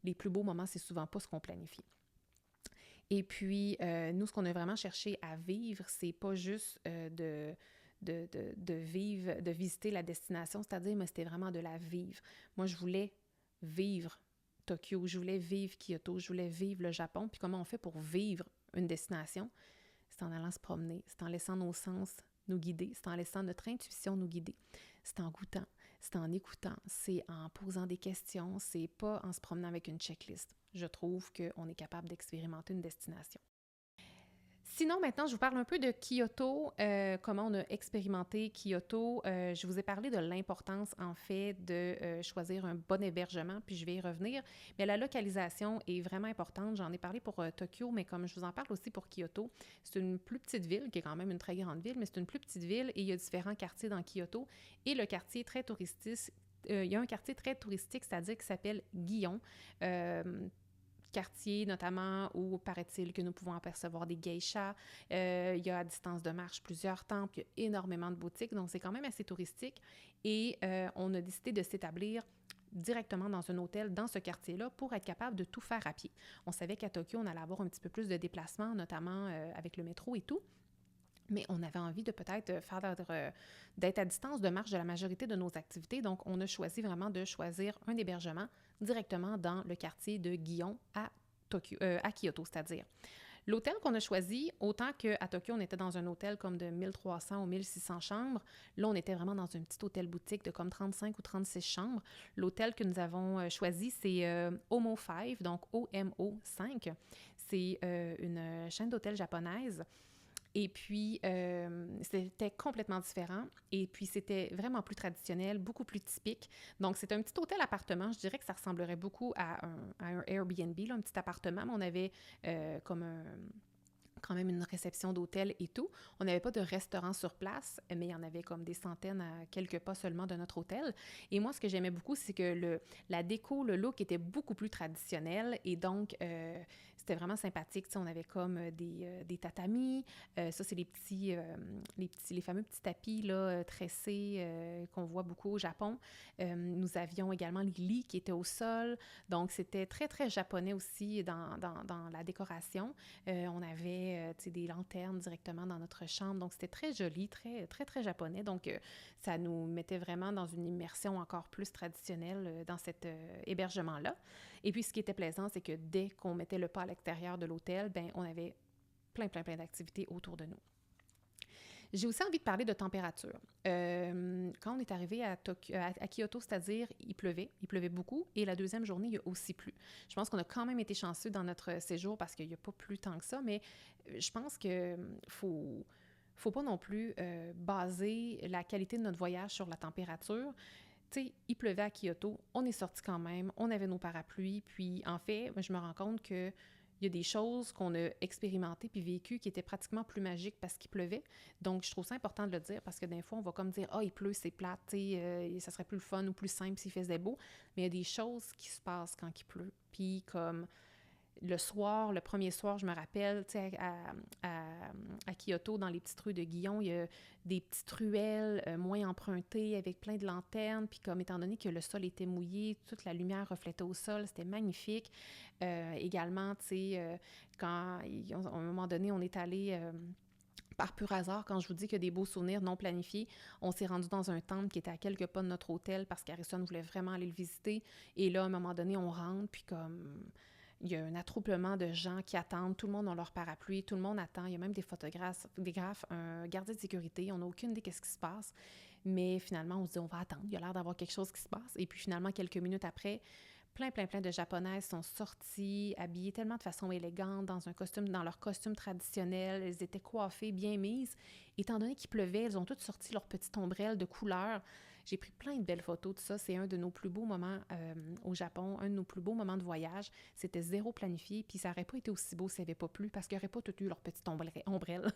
les plus beaux moments, c'est souvent pas ce qu'on planifie. Et puis, nous, ce qu'on a vraiment cherché à vivre, c'est pas juste de visiter la destination, c'est-à-dire, mais c'était vraiment de la vivre. Moi, je voulais vivre Tokyo, je voulais vivre Kyoto, je voulais vivre le Japon. Puis comment on fait pour vivre une destination? C'est en allant se promener, c'est en laissant nos sens nous guider, c'est en laissant notre intuition nous guider. C'est en goûtant, c'est en écoutant, c'est en posant des questions, c'est pas en se promenant avec une checklist. Je trouve qu'on est capable d'expérimenter une destination. Sinon, maintenant, je vous parle un peu de Kyoto, comment on a expérimenté Kyoto. Je vous ai parlé de l'importance, en fait, de choisir un bon hébergement, puis je vais y revenir. Mais la localisation est vraiment importante. J'en ai parlé pour Tokyo, mais comme je vous en parle aussi pour Kyoto, c'est une plus petite ville, qui est quand même une très grande ville, mais c'est une plus petite ville et il y a différents quartiers dans Kyoto. Et le quartier très touristique, il y a un quartier très touristique, c'est-à-dire qui s'appelle Gion. Quartier, notamment où, paraît-il, que nous pouvons apercevoir des geishas. Il y a à distance de marche plusieurs temples, il y a énormément de boutiques, donc c'est quand même assez touristique. Et on a décidé de s'établir directement dans un hôtel dans ce quartier-là pour être capable de tout faire à pied. On savait qu'à Tokyo, on allait avoir un petit peu plus de déplacements, notamment avec le métro et tout. Mais on avait envie de peut-être d'être à distance de marche de la majorité de nos activités. Donc, on a choisi vraiment de choisir un hébergement directement dans le quartier de Gion à Kyoto, c'est-à-dire. L'hôtel qu'on a choisi, autant qu'à Tokyo, on était dans un hôtel comme de 1300 ou 1600 chambres. Là, on était vraiment dans un petit hôtel boutique de comme 35 ou 36 chambres. L'hôtel que nous avons choisi, c'est Omo 5, donc OMO 5. C'est une chaîne d'hôtels japonaise. Et puis, c'était complètement différent. Et puis, c'était vraiment plus traditionnel, beaucoup plus typique. Donc, c'était un petit hôtel-appartement. Je dirais que ça ressemblerait beaucoup à un Airbnb, là, un petit appartement, mais on avait comme quand même une réception d'hôtel et tout. On n'avait pas de restaurant sur place, mais il y en avait comme des centaines à quelques pas seulement de notre hôtel. Et moi, ce que j'aimais beaucoup, c'est que la déco, le look était beaucoup plus traditionnel et donc c'était vraiment sympathique. Tu sais, on avait comme des tatamis. Ça, c'est les fameux petits tapis là, tressés qu'on voit beaucoup au Japon. Nous avions également les lits qui étaient au sol. Donc, c'était très, très japonais aussi dans la décoration. On avait des lanternes directement dans notre chambre. Donc, c'était très joli, très, très, très japonais. Donc, ça nous mettait vraiment dans une immersion encore plus traditionnelle dans cet hébergement-là. Et puis, ce qui était plaisant, c'est que dès qu'on mettait le pas à l'extérieur de l'hôtel, ben, on avait plein, plein, plein d'activités autour de nous. J'ai aussi envie de parler de température. Quand on est arrivé à Kyoto, c'est-à-dire, il pleuvait beaucoup, et la deuxième journée, il a aussi plu. Je pense qu'on a quand même été chanceux dans notre séjour parce qu'il n'y a pas plu tant que ça, mais je pense que faut pas non plus baser la qualité de notre voyage sur la température. Tu sais, il pleuvait à Kyoto, on est sorti quand même, on avait nos parapluies, puis en fait, je me rends compte que il y a des choses qu'on a expérimentées puis vécues qui étaient pratiquement plus magiques parce qu'il pleuvait. Donc, je trouve ça important de le dire parce que des fois, on va comme dire « Ah, il pleut, c'est plate, tu sais, ça serait plus le fun ou plus simple s'il faisait beau. » Mais il y a des choses qui se passent quand il pleut. Puis comme le soir, le premier soir, je me rappelle, tu sais, à Kyoto, dans les petites rues de Gion, il y a des petites ruelles moins empruntées avec plein de lanternes. Puis comme étant donné que le sol était mouillé, toute la lumière reflétait au sol, c'était magnifique. Également, tu sais, à un moment donné, on est allé... par pur hasard, quand je vous dis qu'il y a des beaux souvenirs non planifiés, on s'est rendu dans un temple qui était à quelques pas de notre hôtel parce qu'Harrison voulait vraiment aller le visiter. Et là, à un moment donné, on rentre, puis comme... Il y a un attroupement de gens qui attendent. Tout le monde a leur parapluie. Tout le monde attend. Il y a même des photographes, un gardien de sécurité. On n'a aucune idée qu'est-ce qui se passe. Mais finalement, on se dit, on va attendre. Il y a l'air d'avoir quelque chose qui se passe. Et puis finalement, quelques minutes après, plein de Japonaises sont sorties, habillées tellement de façon élégante, dans leur costume traditionnel. Elles étaient coiffées, bien mises. Étant donné qu'il pleuvait, elles ont toutes sorti leur petite ombrelle de couleur. J'ai pris plein de belles photos de ça. C'est un de nos plus beaux moments au Japon, un de nos plus beaux moments de voyage. C'était zéro planifié, puis ça n'aurait pas été aussi beau s'il n'y avait pas plu, parce qu'ils n'auraient pas toutes eu leur petite ombrelle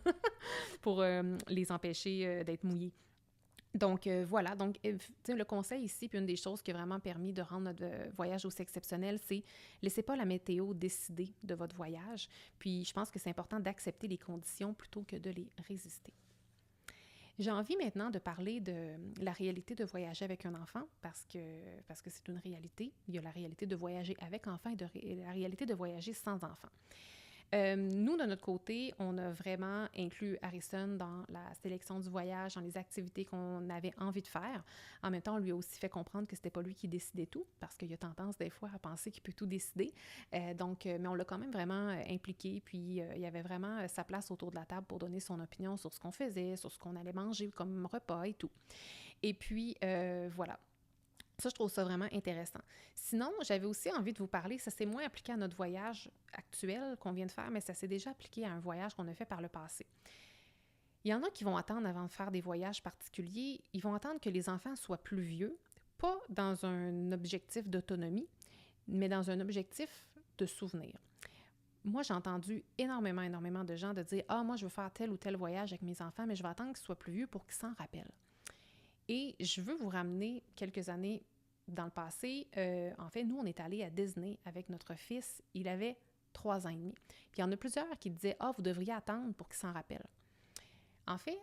pour les empêcher d'être mouillés. Donc, voilà. Donc, le conseil ici, puis une des choses qui a vraiment permis de rendre notre voyage aussi exceptionnel, c'est laissez pas la météo décider de votre voyage. Puis, je pense que c'est important d'accepter les conditions plutôt que de les résister. J'ai envie maintenant de parler de la réalité de voyager avec un enfant parce que c'est une réalité. Il y a la réalité de voyager avec enfant et la réalité de voyager sans enfant. Nous, de notre côté, on a vraiment inclus Harrison dans la sélection du voyage, dans les activités qu'on avait envie de faire. En même temps, on lui a aussi fait comprendre que c'était pas lui qui décidait tout, parce qu'il y a tendance des fois à penser qu'il peut tout décider. Mais on l'a quand même vraiment impliqué, puis il y avait vraiment sa place autour de la table pour donner son opinion sur ce qu'on faisait, sur ce qu'on allait manger comme repas et tout. Et puis, voilà. Ça, je trouve ça vraiment intéressant. Sinon, j'avais aussi envie de vous parler, ça s'est moins appliqué à notre voyage actuel qu'on vient de faire, mais ça s'est déjà appliqué à un voyage qu'on a fait par le passé. Il y en a qui vont attendre avant de faire des voyages particuliers, ils vont attendre que les enfants soient plus vieux, pas dans un objectif d'autonomie, mais dans un objectif de souvenir. Moi, j'ai entendu énormément de gens de dire « Ah, moi, je veux faire tel ou tel voyage avec mes enfants, mais je vais attendre qu'ils soient plus vieux pour qu'ils s'en rappellent. » Et je veux vous ramener quelques années dans le passé. En fait, nous, on est allés à Disney avec notre fils. Il avait 3 ans et demi. Puis il y en a plusieurs qui disaient « Ah, vous devriez attendre pour qu'il s'en rappelle. » En fait,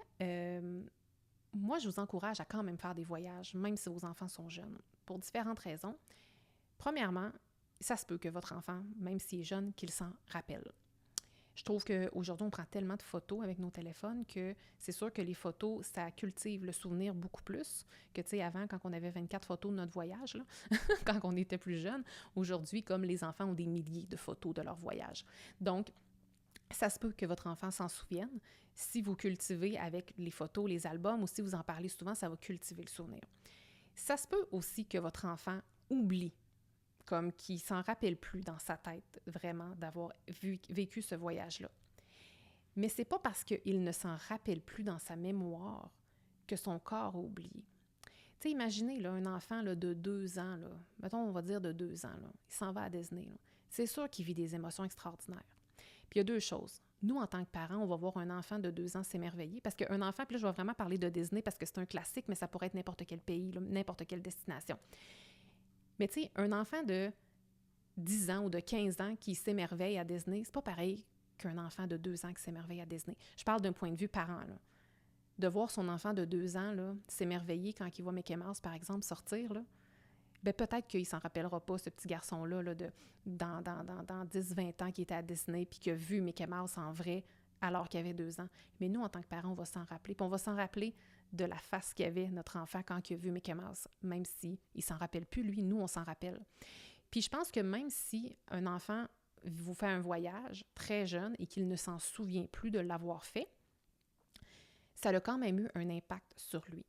moi, je vous encourage à quand même faire des voyages, même si vos enfants sont jeunes, pour différentes raisons. Premièrement, ça se peut que votre enfant, même s'il est jeune, qu'il s'en rappelle. Je trouve qu'aujourd'hui, on prend tellement de photos avec nos téléphones que c'est sûr que les photos, ça cultive le souvenir beaucoup plus que, tu sais, avant, quand on avait 24 photos de notre voyage, là, quand on était plus jeune. Aujourd'hui, comme les enfants ont des milliers de photos de leur voyage. Donc, ça se peut que votre enfant s'en souvienne. Si vous cultivez avec les photos, les albums, ou si vous en parlez souvent, ça va cultiver le souvenir. Ça se peut aussi que votre enfant oublie, comme qu'il ne s'en rappelle plus dans sa tête vraiment d'avoir vécu ce voyage-là. Mais c'est pas parce qu'il ne s'en rappelle plus dans sa mémoire que son corps a oublié. Tu sais, imaginez là, un enfant là, de 2 ans, là, mettons, on va dire de 2 ans, là, il s'en va à Disney. Là. C'est sûr qu'il vit des émotions extraordinaires. Puis il y a 2 choses. Nous, en tant que parents, on va voir un enfant de 2 ans s'émerveiller parce qu'un enfant, puis là, je vais vraiment parler de Disney parce que c'est un classique, mais ça pourrait être n'importe quel pays, là, n'importe quelle destination. Mais tu sais, un enfant de 10 ans ou de 15 ans qui s'émerveille à Disney, c'est pas pareil qu'un enfant de 2 ans qui s'émerveille à Disney. Je parle d'un point de vue parent, là. De voir son enfant de 2 ans là, s'émerveiller quand il voit Mickey Mouse, par exemple, sortir, là, ben peut-être qu'il ne s'en rappellera pas, ce petit garçon-là, là, dans 10-20 ans qui était à Disney puis qui a vu Mickey Mouse en vrai alors qu'il avait 2 ans. Mais nous, en tant que parents, on va s'en rappeler. Puis on va s'en rappeler de la face qu'avait notre enfant quand il a vu Mickey Mouse, même s'il ne s'en rappelle plus, lui, nous, on s'en rappelle. Puis je pense que même si un enfant vous fait un voyage très jeune et qu'il ne s'en souvient plus de l'avoir fait, ça a quand même eu un impact sur lui.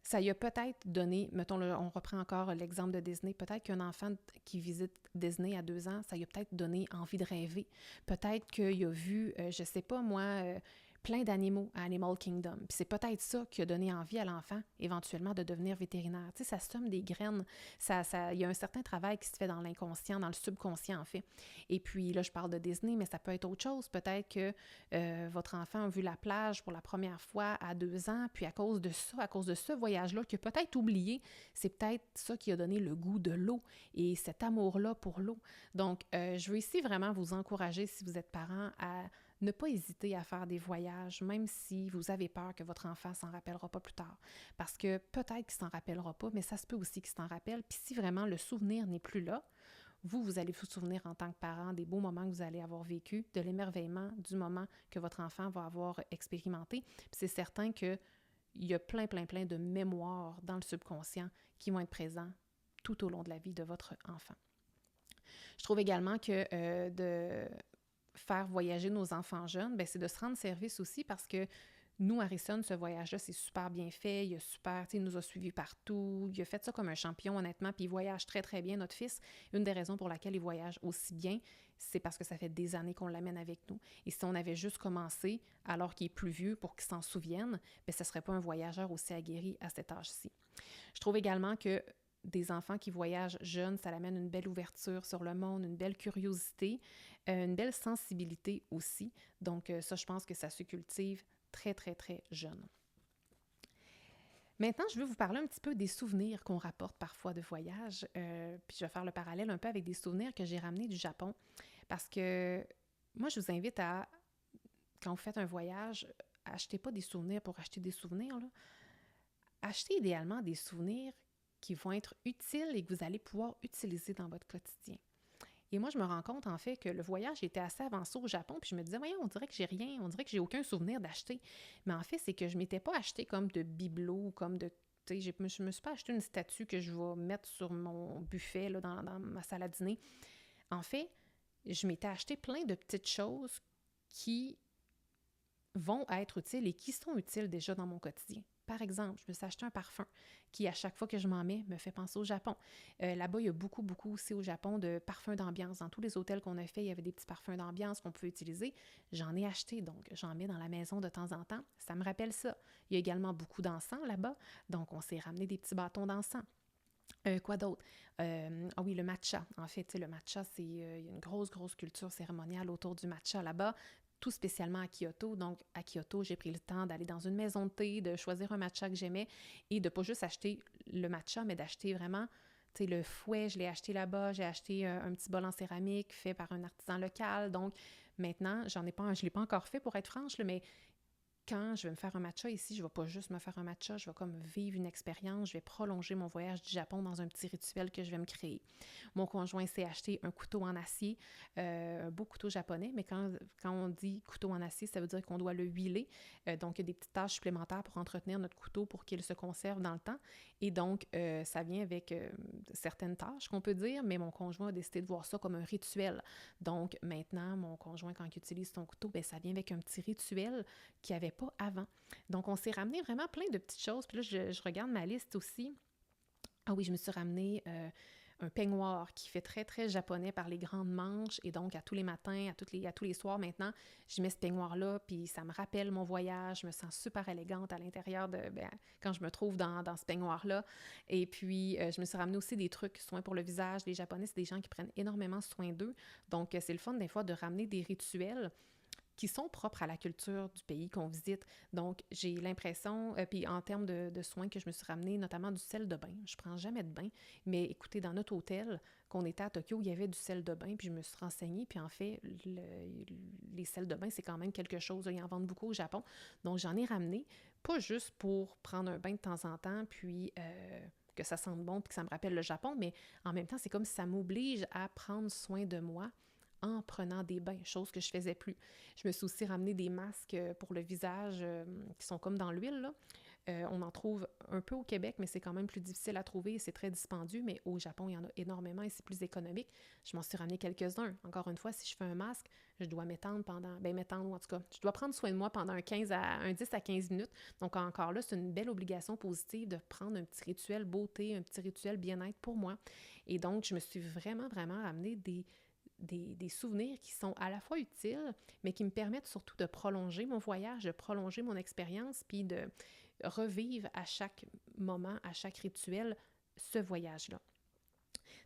Ça lui a peut-être donné, mettons, on reprend encore l'exemple de Disney, peut-être qu'un enfant qui visite Disney à 2 ans, ça lui a peut-être donné envie de rêver. Peut-être qu'il a vu, je sais pas moi, plein d'animaux à Animal Kingdom. Puis c'est peut-être ça qui a donné envie à l'enfant, éventuellement, de devenir vétérinaire. Tu sais, ça sème des graines. Il y a un certain travail qui se fait dans l'inconscient, dans le subconscient, en fait. Et puis là, je parle de Disney, mais ça peut être autre chose. Peut-être que votre enfant a vu la plage pour la première fois à 2 ans, puis à cause de ça, à cause de ce voyage-là, qu'il a peut-être oublié, c'est peut-être ça qui a donné le goût de l'eau et cet amour-là pour l'eau. Donc, je veux ici vraiment vous encourager, si vous êtes parent, à ne pas hésiter à faire des voyages, même si vous avez peur que votre enfant s'en rappellera pas plus tard. Parce que peut-être qu'il s'en rappellera pas, mais ça se peut aussi qu'il s'en rappelle. Puis si vraiment le souvenir n'est plus là, vous allez vous souvenir en tant que parent des beaux moments que vous allez avoir vécu, de l'émerveillement du moment que votre enfant va avoir expérimenté. Puis c'est certain qu'il y a plein de mémoires dans le subconscient qui vont être présents tout au long de la vie de votre enfant. Je trouve également que de faire voyager nos enfants jeunes, bien, c'est de se rendre service aussi parce que nous, Harrison, ce voyage-là, c'est super bien fait. Il nous a suivis partout. Il a fait ça comme un champion, honnêtement, puis il voyage très, très bien, notre fils. Une des raisons pour laquelle il voyage aussi bien, c'est parce que ça fait des années qu'on l'amène avec nous. Et si on avait juste commencé, alors qu'il est plus vieux, pour qu'il s'en souvienne, bien, ce ne serait pas un voyageur aussi aguerri à cet âge-ci. Je trouve également que des enfants qui voyagent jeunes, ça l'amène une belle ouverture sur le monde, une belle curiosité, une belle sensibilité aussi. Donc ça, je pense que ça se cultive très, très, très jeune. Maintenant, je veux vous parler un petit peu des souvenirs qu'on rapporte parfois de voyage. Puis je vais faire le parallèle un peu avec des souvenirs que j'ai ramenés du Japon. Parce que moi, je vous invite à, quand vous faites un voyage, achetez pas des souvenirs pour acheter des souvenirs, là. Achetez idéalement des souvenirs qui vont être utiles et que vous allez pouvoir utiliser dans votre quotidien. Et moi, je me rends compte, en fait, que le voyage était assez avancé au Japon, puis je me disais, voyons, on dirait que j'ai rien, on dirait que j'ai aucun souvenir d'acheter. Mais en fait, c'est que je ne m'étais pas acheté comme de bibelots, comme de, tu sais, je me suis pas acheté une statue que je vais mettre sur mon buffet, là, dans ma salle à dîner. En fait, je m'étais acheté plein de petites choses qui vont être utiles et qui sont utiles déjà dans mon quotidien. Par exemple, je me suis acheté un parfum qui, à chaque fois que je m'en mets, me fait penser au Japon. Là-bas, il y a beaucoup aussi au Japon de parfums d'ambiance. Dans tous les hôtels qu'on a fait, il y avait des petits parfums d'ambiance qu'on pouvait utiliser. J'en ai acheté, donc j'en mets dans la maison de temps en temps. Ça me rappelle ça. Il y a également beaucoup d'encens là-bas, donc on s'est ramené des petits bâtons d'encens. Quoi d'autre? Ah oui, le matcha. En fait, le matcha, il y a une grosse culture cérémoniale autour du matcha là-bas, tout spécialement à Kyoto. Donc, à Kyoto, j'ai pris le temps d'aller dans une maison de thé, de choisir un matcha que j'aimais et de pas juste acheter le matcha, mais d'acheter vraiment, tu sais, le fouet, je l'ai acheté là-bas. J'ai acheté un petit bol en céramique fait par un artisan local. Donc, maintenant, je ne l'ai pas encore fait pour être franche, là, mais quand je vais me faire un matcha ici, je ne vais pas juste me faire un matcha, je vais comme vivre une expérience, je vais prolonger mon voyage du Japon dans un petit rituel que je vais me créer. Mon conjoint s'est acheté un couteau en acier, un beau couteau japonais, mais quand on dit couteau en acier, ça veut dire qu'on doit le huiler. Donc, il y a des petites tâches supplémentaires pour entretenir notre couteau pour qu'il se conserve dans le temps. Et donc, ça vient avec certaines tâches qu'on peut dire, mais mon conjoint a décidé de voir ça comme un rituel. Donc, maintenant, mon conjoint, quand il utilise son couteau, bien, ça vient avec un petit rituel qu'il n'y avait pas avant. Donc, on s'est ramené vraiment plein de petites choses. Puis là, je regarde ma liste aussi. Ah oui, je me suis ramené un peignoir qui fait très, très japonais par les grandes manches. Et donc, à tous les matins, à tous les soirs maintenant, je mets ce peignoir-là, puis ça me rappelle mon voyage. Je me sens super élégante à l'intérieur quand je me trouve dans ce peignoir-là. Et puis, je me suis ramené aussi des trucs, soins pour le visage. Les Japonais, c'est des gens qui prennent énormément soin d'eux. Donc, c'est le fun des fois de ramener des rituels qui sont propres à la culture du pays qu'on visite. Donc, j'ai l'impression, puis en termes de soins que je me suis ramenée, notamment du sel de bain. Je prends jamais de bain, mais écoutez, dans notre hôtel, qu'on était à Tokyo, il y avait du sel de bain, puis je me suis renseignée, puis en fait, les sels de bain, c'est quand même quelque chose, ils en vendent beaucoup au Japon. Donc, j'en ai ramené, pas juste pour prendre un bain de temps en temps, puis que ça sente bon, puis que ça me rappelle le Japon, mais en même temps, c'est comme si ça m'oblige à prendre soin de moi en prenant des bains, chose que je faisais plus. Je me suis aussi ramené des masques pour le visage qui sont comme dans l'huile, là. On en trouve un peu au Québec, mais c'est quand même plus difficile à trouver et c'est très dispendieux, mais au Japon, il y en a énormément et c'est plus économique. Je m'en suis ramené quelques-uns. Encore une fois, si je fais un masque, je dois m'étendre, ou en tout cas, je dois prendre soin de moi pendant un 10 à 15 minutes. Donc encore là, c'est une belle obligation positive de prendre un petit rituel beauté, un petit rituel bien-être pour moi. Et donc, je me suis vraiment, vraiment ramené des souvenirs qui sont à la fois utiles, mais qui me permettent surtout de prolonger mon voyage, de prolonger mon expérience, puis de revivre à chaque moment, à chaque rituel, ce voyage-là.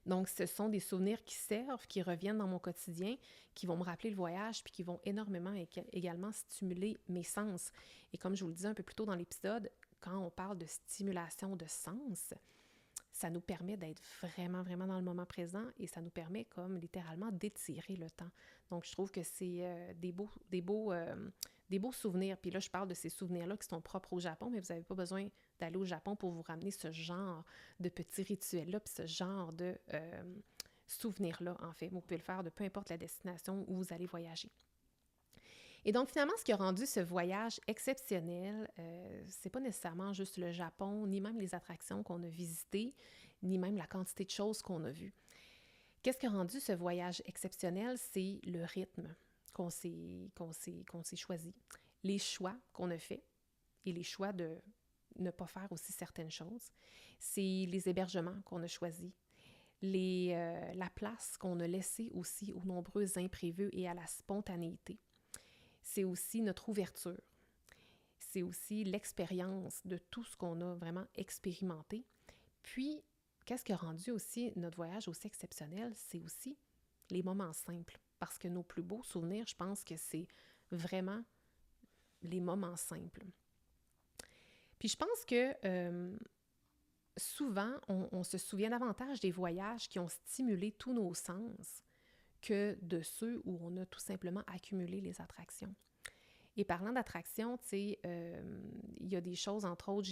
Donc, ce sont des souvenirs qui servent, qui reviennent dans mon quotidien, qui vont me rappeler le voyage, puis qui vont énormément également stimuler mes sens. Et comme je vous le disais un peu plus tôt dans l'épisode, quand on parle de stimulation de sens, ça nous permet d'être vraiment, vraiment dans le moment présent et ça nous permet comme littéralement d'étirer le temps. Donc, je trouve que c'est des beaux souvenirs. Puis là, je parle de ces souvenirs-là qui sont propres au Japon, mais vous n'avez pas besoin d'aller au Japon pour vous ramener ce genre de petits rituels-là, puis ce genre de souvenirs-là, en fait. Vous pouvez le faire de peu importe la destination où vous allez voyager. Et donc, finalement, ce qui a rendu ce voyage exceptionnel, c'est pas nécessairement juste le Japon, ni même les attractions qu'on a visitées, ni même la quantité de choses qu'on a vues. Qu'est-ce qui a rendu ce voyage exceptionnel? C'est le rythme qu'on s'est choisi, les choix qu'on a faits et les choix de ne pas faire aussi certaines choses. C'est les hébergements qu'on a choisis, la place qu'on a laissée aussi aux nombreux imprévus et à la spontanéité. C'est aussi notre ouverture. C'est aussi l'expérience de tout ce qu'on a vraiment expérimenté. Puis, qu'est-ce qui a rendu aussi notre voyage aussi exceptionnel? C'est aussi les moments simples. Parce que nos plus beaux souvenirs, je pense que c'est vraiment les moments simples. Puis je pense que souvent, on se souvient davantage des voyages qui ont stimulé tous nos sens que de ceux où on a tout simplement accumulé les attractions. Et parlant d'attractions, tu sais, il y a des choses, entre autres,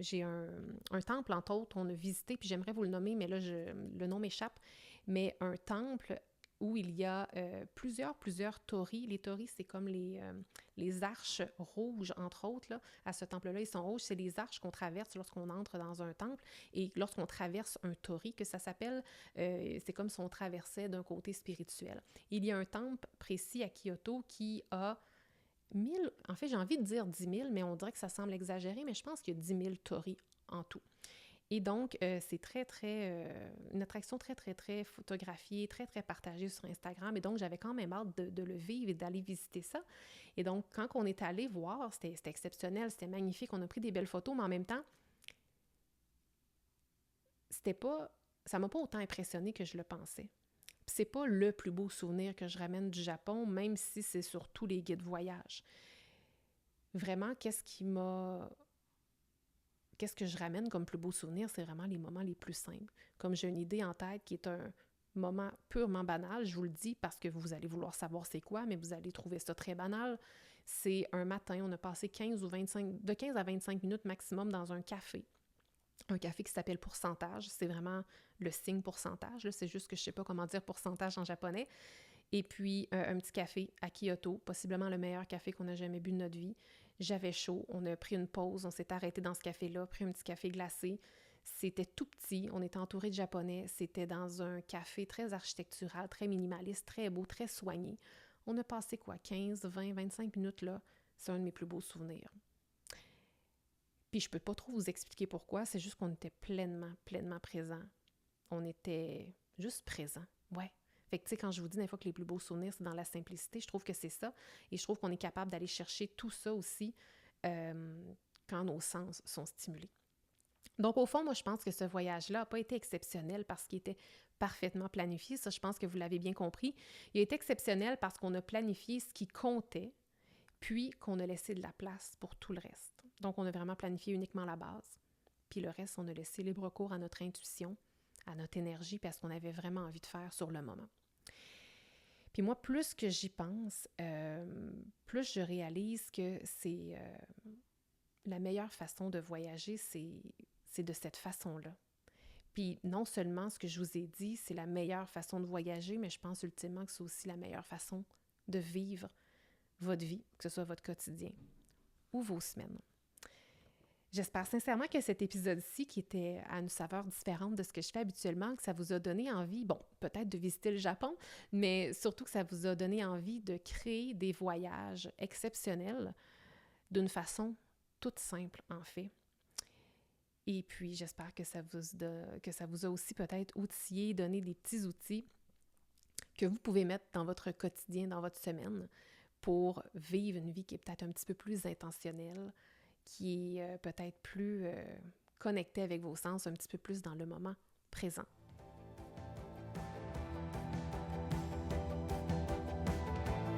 j'ai un temple, entre autres, on a visité, puis j'aimerais vous le nommer, mais là, le nom m'échappe, mais un temple où il y a plusieurs torii. Les torii, c'est comme les arches rouges, entre autres, là. À ce temple-là, ils sont rouges. C'est les arches qu'on traverse lorsqu'on entre dans un temple et lorsqu'on traverse un torii, que ça s'appelle, c'est comme si on traversait d'un côté spirituel. Il y a un temple précis à Kyoto qui a 1000, en fait, j'ai envie de dire 10 000, mais on dirait que ça semble exagéré, mais je pense qu'il y a 10 000 torii en tout. Et donc, c'est une attraction très, très, très photographiée, très, très partagée sur Instagram. Et donc, j'avais quand même hâte de le vivre et d'aller visiter ça. Et donc, quand on est allé voir, c'était exceptionnel, c'était magnifique, on a pris des belles photos, mais en même temps, ça m'a pas autant impressionné que je le pensais. C'est pas le plus beau souvenir que je ramène du Japon, même si c'est sur tous les guides voyage. Vraiment, qu'est-ce que je ramène comme plus beau souvenir, c'est vraiment les moments les plus simples. Comme j'ai une idée en tête qui est un moment purement banal, je vous le dis parce que vous allez vouloir savoir c'est quoi, mais vous allez trouver ça très banal. C'est un matin, on a passé de 15 à 25 minutes maximum dans un café. Un café qui s'appelle Pourcentage, c'est vraiment le signe pourcentage, là. C'est juste que je ne sais pas comment dire pourcentage en japonais. Et puis, un petit café à Kyoto, possiblement le meilleur café qu'on a jamais bu de notre vie. J'avais chaud, on a pris une pause, on s'est arrêté dans ce café-là, pris un petit café glacé. C'était tout petit, on était entouré de Japonais, c'était dans un café très architectural, très minimaliste, très beau, très soigné. On a passé 15, 20, 25 minutes là, c'est un de mes plus beaux souvenirs. Puis je peux pas trop vous expliquer pourquoi, c'est juste qu'on était pleinement présents on était juste présent. Ouais. Fait que, tu sais, quand je vous dis des fois que les plus beaux souvenirs, c'est dans la simplicité, je trouve que c'est ça. Et je trouve qu'on est capable d'aller chercher tout ça aussi quand nos sens sont stimulés. Donc, au fond, moi, je pense que ce voyage-là n'a pas été exceptionnel parce qu'il était parfaitement planifié. Ça, je pense que vous l'avez bien compris. Il a été exceptionnel parce qu'on a planifié ce qui comptait, puis qu'on a laissé de la place pour tout le reste. Donc, on a vraiment planifié uniquement la base. Puis le reste, on a laissé libre cours à notre intuition, à notre énergie, parce qu'on avait vraiment envie de faire sur le moment. Puis moi, plus que j'y pense, plus je réalise que c'est la meilleure façon de voyager, c'est de cette façon-là. Puis non seulement ce que je vous ai dit, c'est la meilleure façon de voyager, mais je pense ultimement que c'est aussi la meilleure façon de vivre votre vie, que ce soit votre quotidien ou vos semaines. J'espère sincèrement que cet épisode-ci, qui était à une saveur différente de ce que je fais habituellement, que ça vous a donné envie, bon, peut-être de visiter le Japon, mais surtout que ça vous a donné envie de créer des voyages exceptionnels d'une façon toute simple, en fait. Et puis, j'espère que ça vous a aussi peut-être outillé, donné des petits outils que vous pouvez mettre dans votre quotidien, dans votre semaine, pour vivre une vie qui est peut-être un petit peu plus intentionnelle, qui est peut-être plus connectée avec vos sens, un petit peu plus dans le moment présent.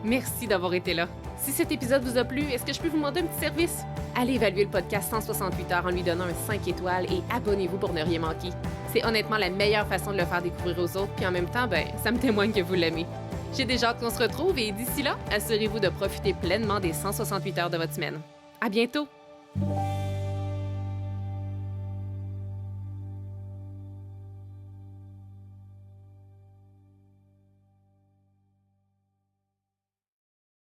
Merci d'avoir été là. Si cet épisode vous a plu, est-ce que je peux vous demander un petit service? Allez évaluer le podcast 168 heures en lui donnant un 5 étoiles et abonnez-vous pour ne rien manquer. C'est honnêtement la meilleure façon de le faire découvrir aux autres, puis en même temps, ça me témoigne que vous l'aimez. J'ai déjà hâte qu'on se retrouve et d'ici là, assurez-vous de profiter pleinement des 168 heures de votre semaine. À bientôt!